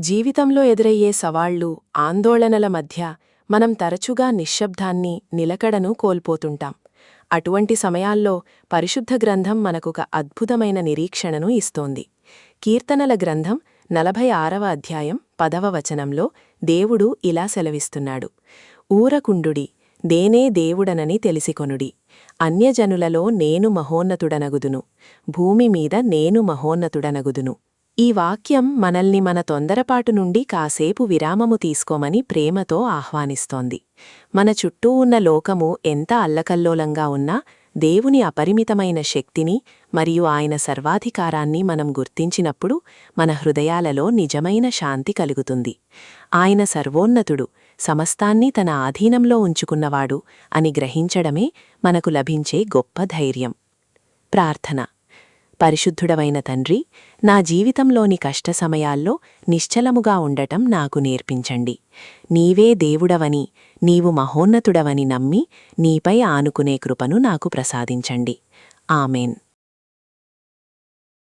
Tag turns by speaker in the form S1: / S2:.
S1: జీవితంలో ఎదురయ్యే సవాళ్లు, ఆందోళనల మధ్య మనం తరచుగా నిశ్శబ్దాన్ని, నిలకడను కోల్పోతుంటాం. అటువంటి సమయాల్లో పరిశుద్ధ గ్రంథం మనకొక అద్భుతమైన నిరీక్షణను ఇస్తోంది. కీర్తనల గ్రంథం 46వ అధ్యాయం 10వ వచనంలో దేవుడు ఇలా సెలవిస్తున్నాడు: ఊరకుండుడి, దేనే దేవుడనని తెలిసికొనుడి. అన్యజనులలో నేను మహోన్నతుడనగుదును, భూమి మీద నేను మహోన్నతుడనగుదును. ఈ వాక్యం మనల్ని మన తొందరపాటు నుండి కాసేపు విరామము తీసుకోమని ప్రేమతో ఆహ్వానిస్తోంది. మన చుట్టూ ఉన్న లోకము ఎంత అల్లకల్లోలంగా ఉన్నా దేవుని అపరిమితమైన శక్తిని మరియు ఆయన సర్వాధికారాన్ని మనం గుర్తించినప్పుడు మన హృదయాలలో నిజమైన శాంతి కలుగుతుంది. ఆయన సర్వోన్నతుడు, సమస్తాన్ని తన ఆధీనంలో ఉంచుకున్నవాడు అని గ్రహించడమే మనకు లభించే గొప్ప ధైర్యం. ప్రార్థన. పరిశుద్ధుడవైన తండ్రి, నా జీవితంలోని కష్ట సమయాల్లో నిశ్చలముగా ఉండటం నాకు నేర్పించండి. నీవే దేవుడవని, నీవు మహోన్నతుడవని నమ్మి నీపై ఆనుకునే కృపను నాకు ప్రసాదించండి. ఆమెన్.